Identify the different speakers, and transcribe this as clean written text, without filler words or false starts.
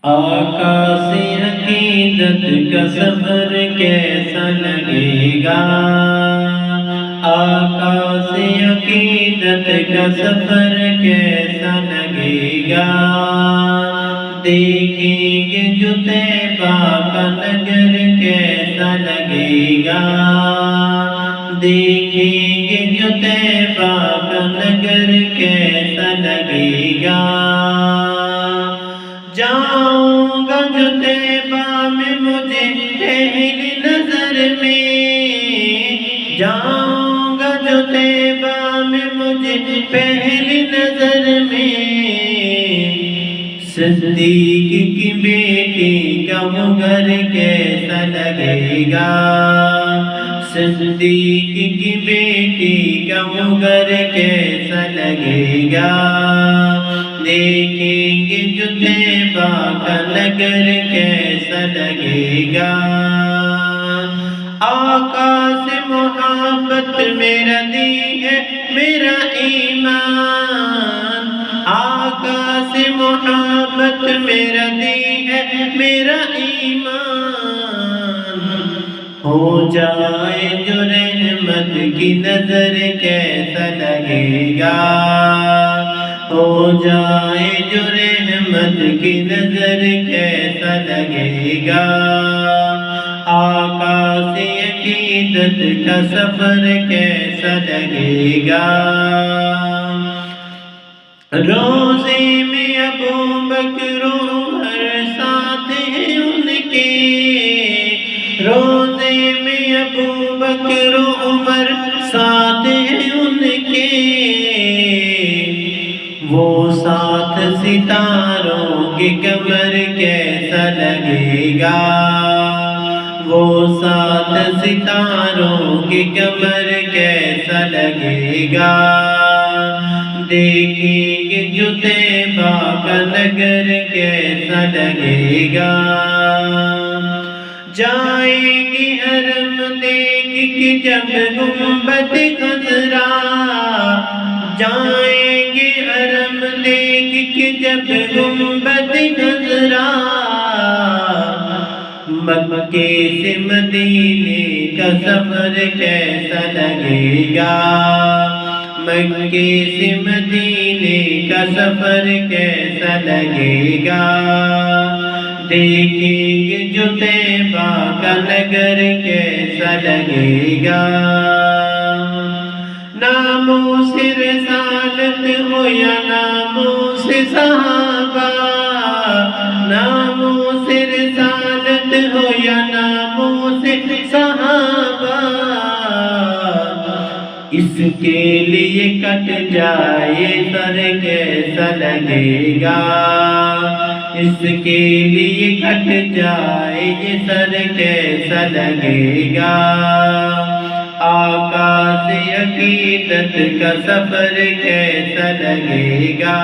Speaker 1: آقا سے عقیدت کا سفر کیسا لگے گا؟ آقا سے عقیدت کا سفر کیسا لگے گا؟ دیکھیں گے جو طیبہ کا نگر کیسا لگے گا؟ دیکھیں گے جو طیبہ کا نگر کیسا لگے گا؟ جاؤں گا جو طیبہ میں مجھے پہلی نظر میں، جاؤں گا جو طیبہ میں مجھے پہلی نظر میں، صدیق کی بیٹی کا وہ گھر کیسا لگے گا؟ صدیق کی بیٹی کا وہ گھر کیسا لگے گا؟ دیکھیں گے جو طیبہ کا نگر کیسا لگے گا؟ آقا سے محبت میرا دین ہے میرا ایمان، آقا سے محبت میرا دین ہے میرا ایمان، ہو جائے جو رحمت کی نظر کیسا لگے گا؟ ہو جائے جو رحمت کی نظر کیسا لگے گا؟ آقا سے عقیدت کا سفر کیسا لگے گا؟ روزے میں ابو بکر عمر ساتھ ہیں ان کے، روزے میں ابو بکر عمر ساتھ ہیں ان کے، وہ ساتھ ستاروں کے کمر کیسا لگے گا؟ وہ ساتھ ستاروں کے کمر کیسا لگے گا؟ دیکھیں گے جو طیبہ کا نگر کیسا لگے گا؟ جائیں گے حرم دیکھ کے جب گنبد خضرا، جائیں گے حرم دیکھ کے جب گنبد خضرا، مکے سے مدینے کا سفر کیسا لگے گا؟ مکے سے مدینے کا سفر کیسا لگے گا؟ دیکھیں گے جو طیبہ کا نگر کیسا لگے گا؟ ناموس رسالت ہو یا ناموس صحابہ، ناموس رسالت ہو یا ناموس صحابہ، اس کے لیے کٹ جائے سر کیسا لگے گا؟ اس کے لیے کٹ جائے یہ سر کیسا لگے گا؟ آقا سے عقیدت کا سفر کیسا لگے گا؟